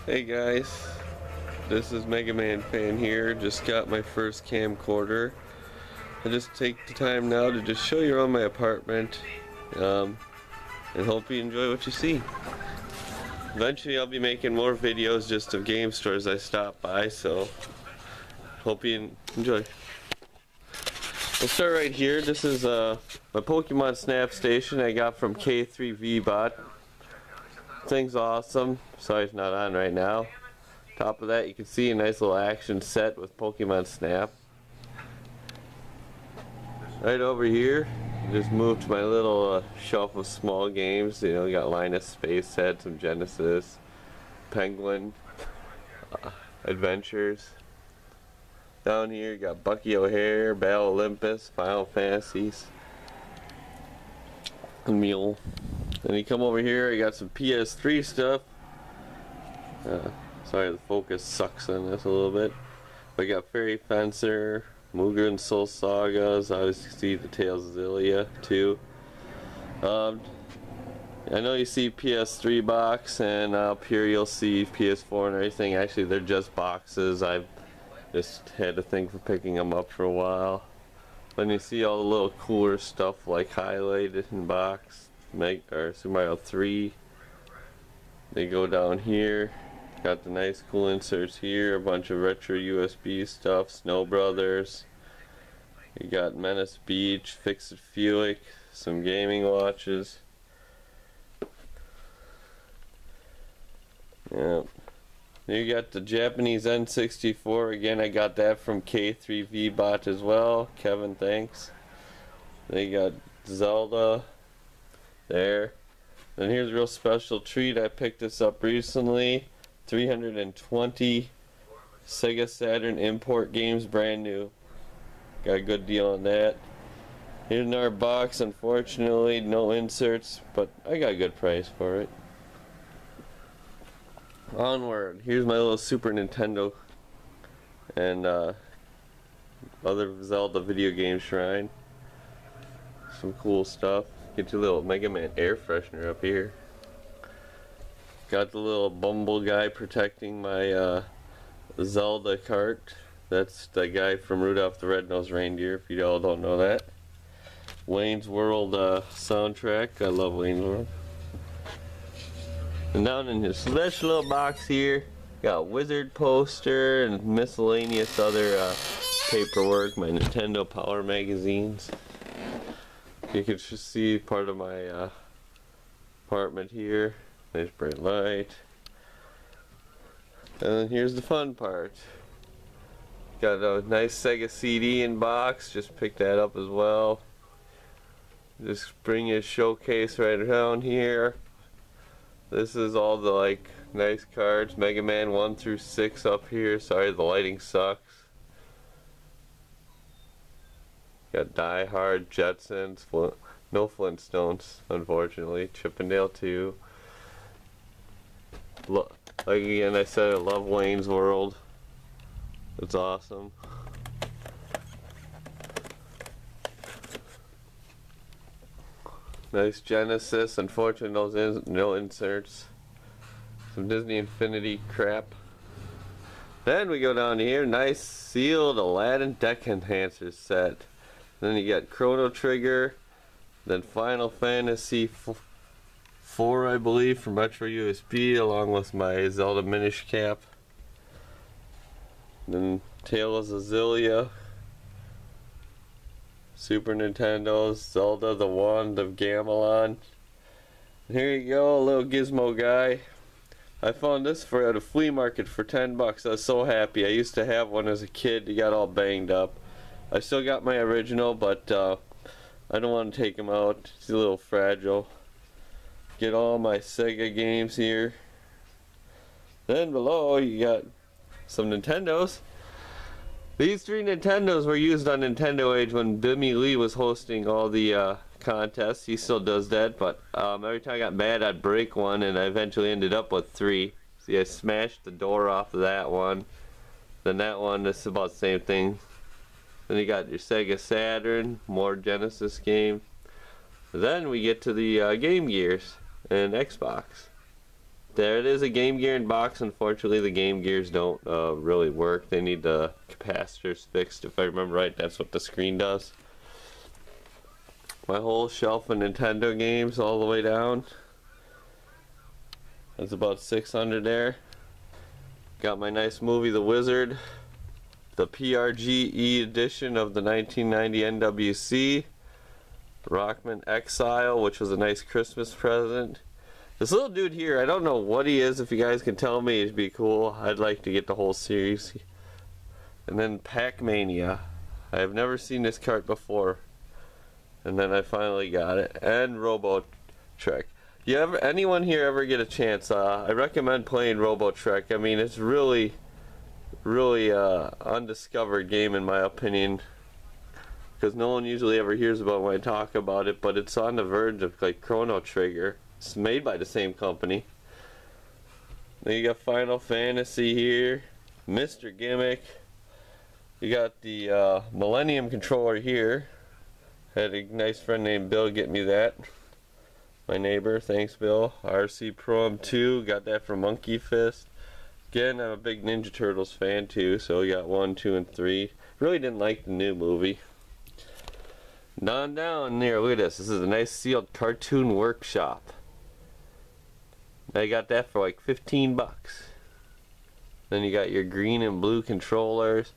Hey guys, this is Mega Man Fan here. Just got my first camcorder. I just take the time now to just show you around my apartment, and hope you enjoy what you see. Eventually I'll be making more videos just of game stores I stop by, so hope you enjoy. We'll start right here. This is my Pokemon Snap Station I got from K3VBot. Thing's awesome. Sorry it's not on right now. Top of that, you can see a nice little action set with Pokemon Snap. Right over here, just moved my little shelf of small games. You know, got Linus Space Head, some Genesis, Penguin, Adventures. Down here, you got Bucky O'Hare, Battle Olympus, Final Fantasies, and Mule. Then you come over here, I got some PS3 stuff. Sorry, the focus sucks on this a little bit. We got Fairy Fencer, Mugen Soul Sagas, obviously the Tales of Xillia too. I know you see PS3 box, and up here you'll see PS4 and everything. Actually, they're just boxes. I've just had to think for picking them up for a while. Then you see all the little cooler stuff like highlighted in box. Super Mario 3. They go down here. Got the nice cool inserts here. A bunch of retro USB stuff. Snow Brothers. You got Menace Beach, Fix-It Felix, some gaming watches. Yeah. You got the Japanese N64. Again, I got that from K3VBot as well. Kevin, thanks. They got Zelda there. And here's a real special treat. I picked this up recently. 320 Sega Saturn import games, brand new. Got a good deal on that. Here's another box. Unfortunately, no inserts, but I got a good price for it. Onward. Here's my little Super Nintendo and other Zelda video game shrine. Some cool stuff. Get your little Mega Man air freshener up here. Got the little Bumble guy protecting my Zelda cart. That's the guy from Rudolph the Red-Nosed Reindeer, if you all don't know that. Wayne's World soundtrack. I love Wayne's World. And down in this special little box here, got Wizard poster and miscellaneous other paperwork, my Nintendo Power magazines. You can just see part of my apartment here. Nice bright light. And then here's the fun part. Got a nice Sega CD in box. Just picked that up as well. Just bring a showcase right around here. This is all the nice cards. Mega Man 1 through 6 up here. Sorry, the lighting sucks. Got Die Hard, Jetsons, no Flintstones, unfortunately. Chippendale 2. Like again, I said, I love Wayne's World. It's awesome. Nice Genesis. Unfortunately, no inserts. Some Disney Infinity crap. Then we go down here. Nice sealed Aladdin deck enhancer set. Then you got Chrono Trigger. Then Final Fantasy 4, I believe, from Retro USB, along with my Zelda Minish Cap. Then Tales of Xillia. Super Nintendo's Zelda, the Wand of Gamelon. And here you go, a little gizmo guy. I found this at a flea market for 10 bucks. I was so happy. I used to have one as a kid. He got all banged up. I still got my original, but I don't want to take him out. He's a little fragile. Get all my Sega games here. Then below you got some Nintendos. These 3 Nintendos were used on Nintendo Age when Bimmy Lee was hosting all the contests. He still does that, but every time I got mad I'd break one, and I eventually ended up with 3. See, I smashed the door off of that one. Then that one, this is about the same thing. Then you got your Sega Saturn, more Genesis games. Then we get to the Game Gears and Xbox. There it is, a Game Gear in box. Unfortunately, the Game Gears don't really work. They need the capacitors fixed. If I remember right, that's what the screen does. My whole shelf of Nintendo games all the way down. That's about 600 there. Got my nice movie, The Wizard. The PRGE edition of the 1990 NWC. Rockman Exile, which was a nice Christmas present. This little dude here, I don't know what he is. If you guys can tell me, it'd be cool. I'd like to get the whole series. And then Pac-Mania. I have never seen this cart before. And then I finally got it. And Robo-Trek. Anyone here ever get a chance? I recommend playing Robo-Trek. I mean, it's really undiscovered game in my opinion. Because no one usually ever hears about when I talk about it. But it's on the verge of like Chrono Trigger. It's made by the same company. Then you got Final Fantasy here, Mr. Gimmick. You got the Millennium controller here. Had a nice friend named Bill get me that. My neighbor, thanks Bill. RC Pro M2, got that from Monkey Fist. Again, I'm a big Ninja Turtles fan too, so we got 1, 2, and 3. Really didn't like the new movie. Down there, look at this. This is a nice sealed Cartoon Workshop. I got that for like 15 bucks. Then you got your green and blue controllers.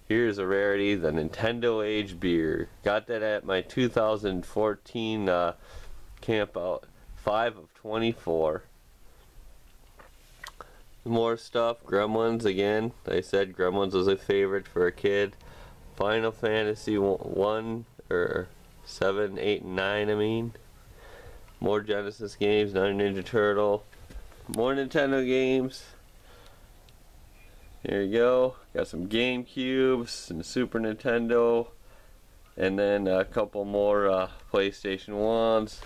Here's a rarity, the Nintendo Age beer. Got that at my 2014 camp out. 5 of 24. More stuff. Gremlins again. I said Gremlins was a favorite for a kid. Final Fantasy 1 or 7, 8, and 9 I mean. More Genesis games, another Ninja Turtle. More Nintendo games. There you go. Got some GameCubes and Super Nintendo. And then a couple more PlayStation 1s.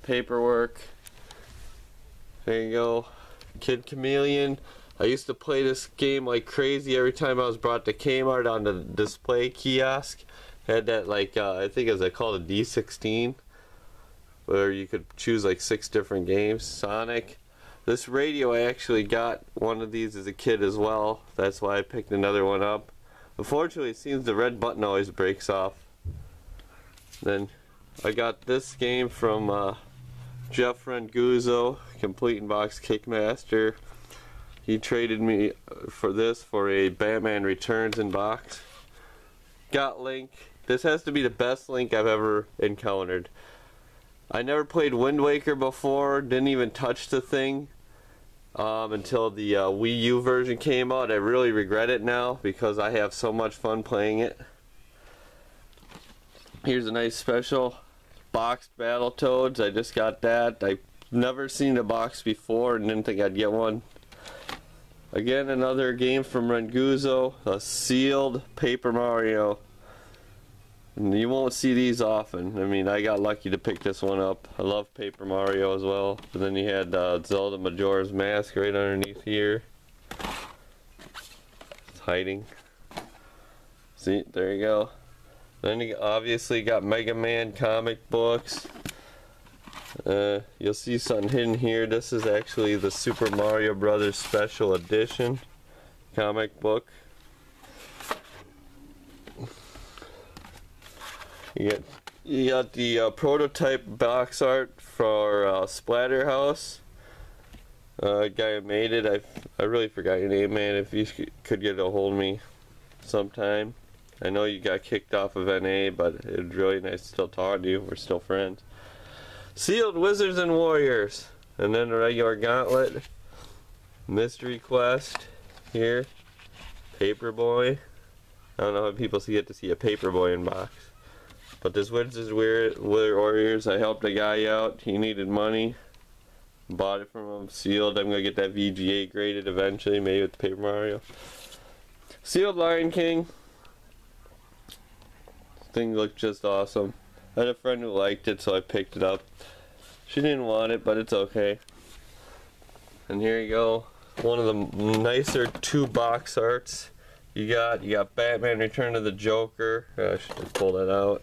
Paperwork. There you go. Kid Chameleon. I used to play this game like crazy every time I was brought to Kmart on the display kiosk. Had that like, I think it was called a D16. Where you could choose like 6 different games. Sonic. This radio, I actually got one of these as a kid as well. That's why I picked another one up. Unfortunately, it seems the red button always breaks off. Then I got this game from Jeff Renguzzo, Complete in Box Kickmaster. He traded me for this for a Batman Returns in box. Got Link. This has to be the best Link I've ever encountered. I never played Wind Waker before, didn't even touch the thing until the Wii U version came out. I really regret it now because I have so much fun playing it. Here's a nice special boxed Battletoads. I just got that. I've never seen a box before and didn't think I'd get one. Again, another game from Renguzzo, a sealed Paper Mario. And you won't see these often. I mean, I got lucky to pick this one up. I love Paper Mario as well. And then you had Zelda Majora's Mask right underneath here. It's hiding. See, there you go. Then you obviously got Mega Man comic books. You'll see something hidden here. This is actually the Super Mario Brothers Special Edition comic book. You got the prototype box art for Splatterhouse. Guy who made it, I really forgot your name, man. If you could get a hold of me sometime. I know you got kicked off of NA, but it's really nice to still talk to you. We're still friends. Sealed Wizards and Warriors. And then a regular gauntlet. Mystery Quest here. Paperboy. I don't know how people get to see a Paperboy in box. But this Wizards Warriors, I helped a guy out. He needed money. Bought it from him. Sealed. I'm going to get that VGA graded eventually, maybe with the Paper Mario. Sealed Lion King. This thing looked just awesome. I had a friend who liked it, so I picked it up. She didn't want it, but it's okay. And here you go. One of the nicer 2 box arts. You got Batman Return of the Joker. I should pull that out.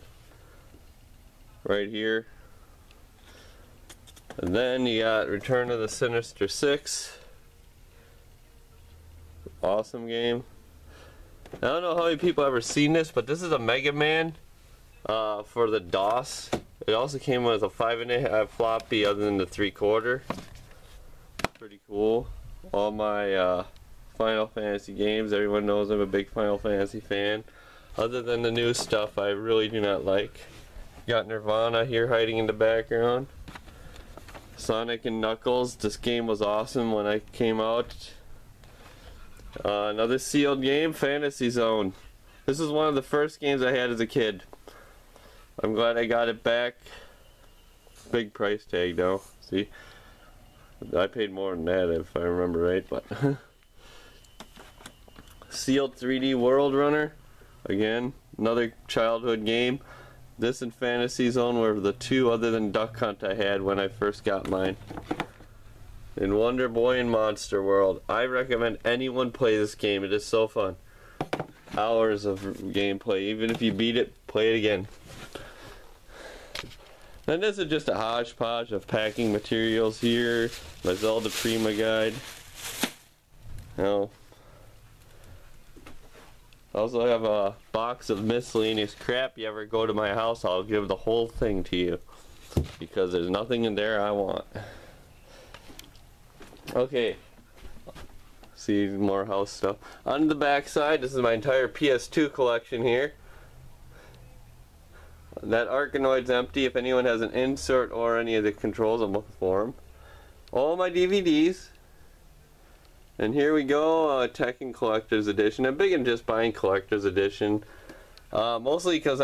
Right here. And then you got Return of the Sinister Six. Awesome game. I don't know how many people ever seen this, but this is a Mega Man for the DOS. It also came with a 5.5 floppy other than the 3/4. Pretty cool. All my Final Fantasy games, everyone knows I'm a big Final Fantasy fan. Other than the new stuff I really do not like. Got Nirvana here hiding in the background. Sonic and Knuckles, this game was awesome when I came out. Another sealed game, Fantasy Zone. This is one of the first games I had as a kid. I'm glad I got it back. Big price tag though. See, I paid more than that if I remember right, but sealed 3D World Runner. Again, another childhood game. This and Fantasy Zone were the two other than Duck Hunt I had when I first got mine. And Wonder Boy and Monster World. I recommend anyone play this game. It is so fun. Hours of gameplay. Even if you beat it, play it again. And this is just a hodgepodge of packing materials here. My Zelda Prima guide. Now, I also have a box of miscellaneous crap. You ever go to my house, I'll give the whole thing to you. Because there's nothing in there I want. Okay. See more house stuff. On the back side, this is my entire PS2 collection here. That Arkanoid's empty. If anyone has an insert or any of the controls, I'm looking for them. All my DVDs. And here we go, Tekken Collector's Edition. I'm big in just buying Collector's Edition. Mostly because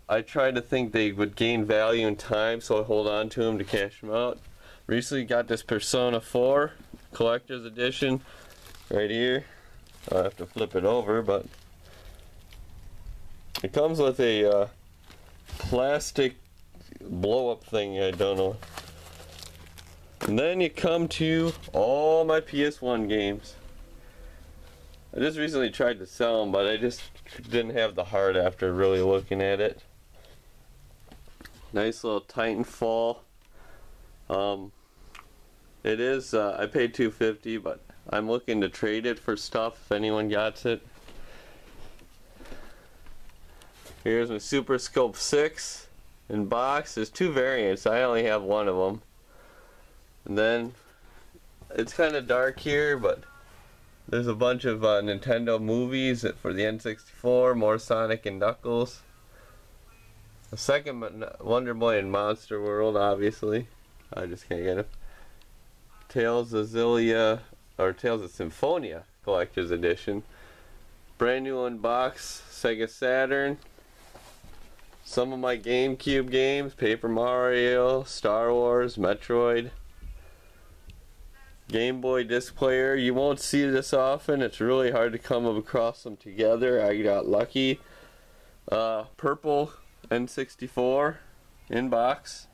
I try to think they would gain value in time, so I hold on to them to cash them out. Recently got this Persona 4 Collector's Edition right here. I'll have to flip it over, but it comes with a plastic blow-up thing, I don't know. And then you come to all my PS1 games. I just recently tried to sell them, but I just didn't have the heart after really looking at it. Nice little Titanfall. It is, I paid $250, but I'm looking to trade it for stuff if anyone got it. Here's my Super Scope 6 in box. There's two variants. I only have one of them. And then it's kind of dark here, but there's a bunch of Nintendo movies for the N64, more Sonic and Knuckles. A second Wonder Boy and Monster World, obviously. I just can't get it. Tales of Xillia, or Tales of Symphonia Collector's Edition. Brand new unbox, Sega Saturn. Some of my GameCube games, Paper Mario, Star Wars, Metroid. Game Boy disc player. You won't see this often. It's really hard to come across them together. I got lucky. Purple N64 in box.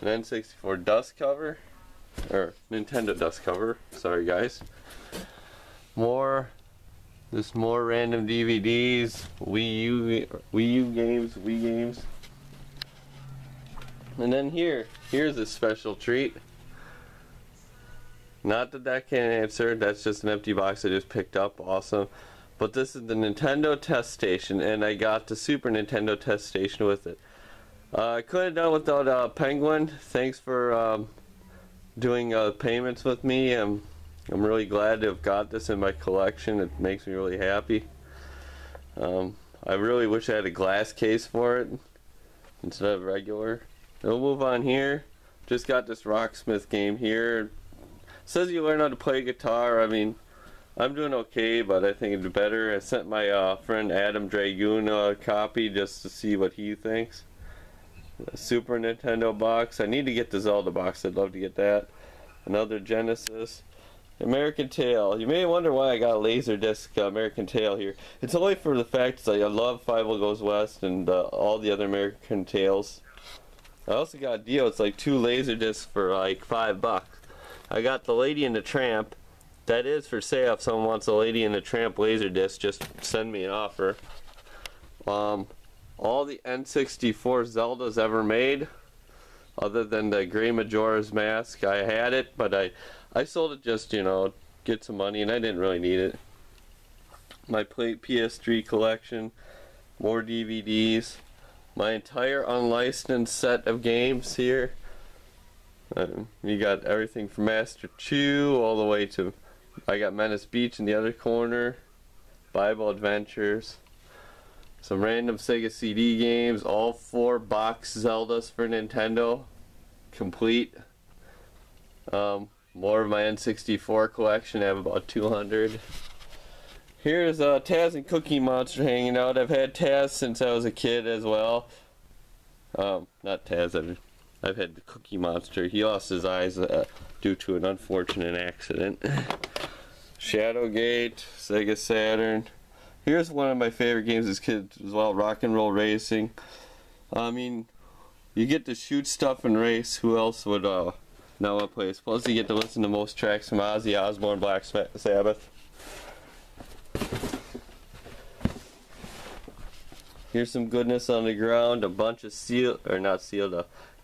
An N64 dust cover. Or Nintendo dust cover. Sorry guys. Just more random DVDs. Wii U games, Wii games. And then here's a special treat. Not that can't answer, that's just an empty box I just picked up, awesome. But this is the Nintendo Test Station, and I got the Super Nintendo Test Station with it. I couldn't have done without Penguin. Thanks for doing payments with me. I'm really glad to have got this in my collection. It makes me really happy. I really wish I had a glass case for it instead of regular. We'll move on here. Just got this Rocksmith game here. Says you learn how to play guitar. I mean, I'm doing okay, but I think it'd be better. I sent my friend Adam Dragoon a copy just to see what he thinks. A Super Nintendo box. I need to get the Zelda box. I'd love to get that. Another Genesis. American Tail. You may wonder why I got Laserdisc American Tail here. It's only for the fact that I love Five Goes West and all the other American Tails. I also got a deal. It's like 2 Laserdiscs for like $5. I got the Lady and the Tramp. That is for sale. If someone wants a Lady and the Tramp Laserdisc, just send me an offer. All the N64 Zeldas ever made. other than the Gray Majora's Mask. I had it, but I sold it just, you know, get some money, and I didn't really need it. My PS3 collection, more DVDs, my entire unlicensed set of games here. You got everything from Master Chew all the way to, I got Menace Beach in the other corner, Bible Adventures, some random Sega CD games, all 4 box Zeldas for Nintendo, complete. More of my N64 collection, I have about 200. Here's Taz and Cookie Monster hanging out. I've had Taz since I was a kid as well. Not Taz, I've had the Cookie Monster. He lost his eyes due to an unfortunate accident. Shadowgate, Sega Saturn. Here's one of my favorite games as kids as well, Rock and Roll Racing. I mean, you get to shoot stuff and race. Who else would now want to play this? Plus you get to listen to most tracks from Ozzy Osbourne, Black Sabbath. Here's some goodness on the ground, a bunch of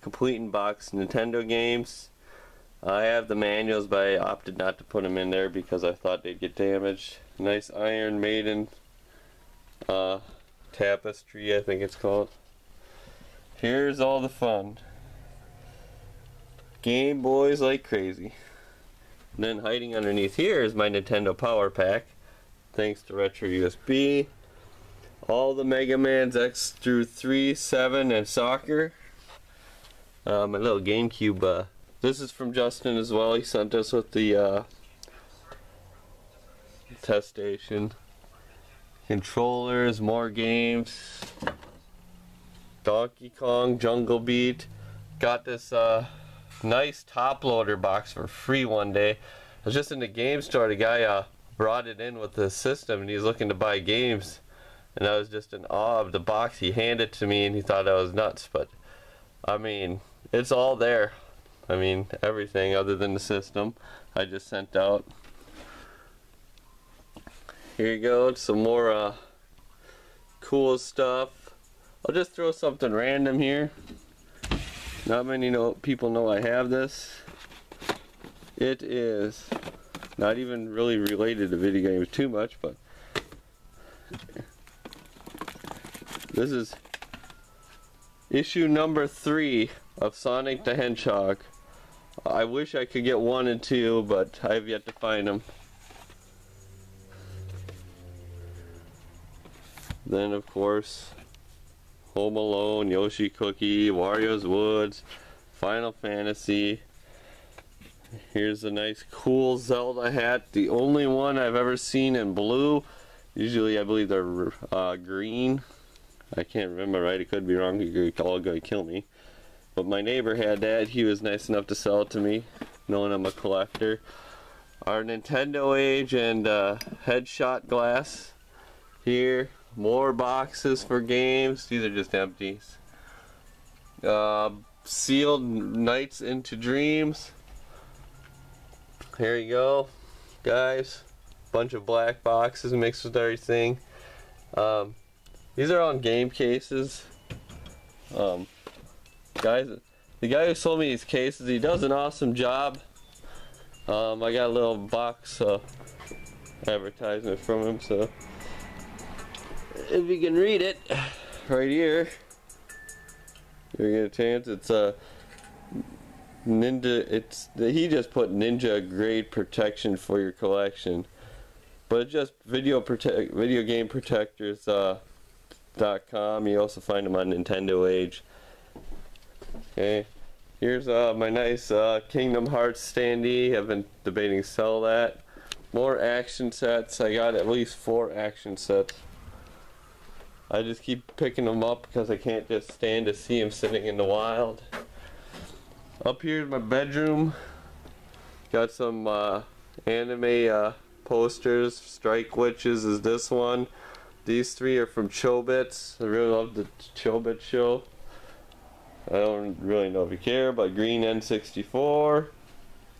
complete in box Nintendo games. I have the manuals, but I opted not to put them in there because I thought they'd get damaged. Nice Iron Maiden tapestry, I think it's called. Here's all the fun. Game Boys like crazy. And then hiding underneath here is my Nintendo Power Pack, thanks to Retro USB. All the Mega Mans X through 3, 7, and Soccer. My little GameCube. This is from Justin as well. He sent us with the test station. Controllers, more games. Donkey Kong, Jungle Beat. Got this nice top loader box for free one day. I was just in the game store. The guy brought it in with the system, and he's looking to buy games. And I was just in awe of the box. He handed it to me, and he thought I was nuts. But I mean, it's all there. I mean, everything other than the system I just sent out. Here you go, some more cool stuff. I'll just throw something random here. Not many people know I have this. It is not even really related to video games too much, but this is issue number 3 of Sonic the Hedgehog. I wish I could get 1 and 2, but I have yet to find them. Then, of course, Home Alone, Yoshi Cookie, Wario's Woods, Final Fantasy. Here's a nice cool Zelda hat, the only one I've ever seen in blue. Usually I believe they're green. I can't remember right, it could be wrong, you're all going to kill me. But my neighbor had that, he was nice enough to sell it to me, knowing I'm a collector. Our Nintendo Age and headshot glass here. More boxes for games, these are just empties. Sealed Nights into Dreams. Here you go, guys. Bunch of black boxes mixed with everything. These are on game cases. Guys, the guy who sold me these cases, he does an awesome job. I got a little box advertisement from him, so if you can read it right here, you get a chance. It's Ninja. He just put Ninja grade protection for your collection, but it's just video game protectors.com. You also find them on Nintendo Age. Okay, here's my nice Kingdom Hearts standee. I've been debating to sell that. More action sets. I got at least 4 action sets. I just keep picking them up because I can't just stand to see them sitting in the wild. Up here in my bedroom, got some anime posters. Strike Witches is this one. These 3 are from Chobits. I really love the Chobit show. I don't really know if you care, but Green N64,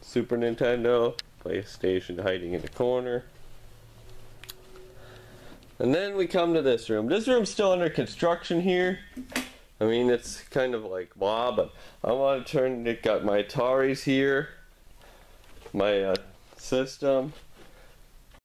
Super Nintendo, PlayStation hiding in the corner. And then we come to this room. This room's still under construction here. I mean, it's kind of like blah, but I want to turn it. Got my Ataris here, my system.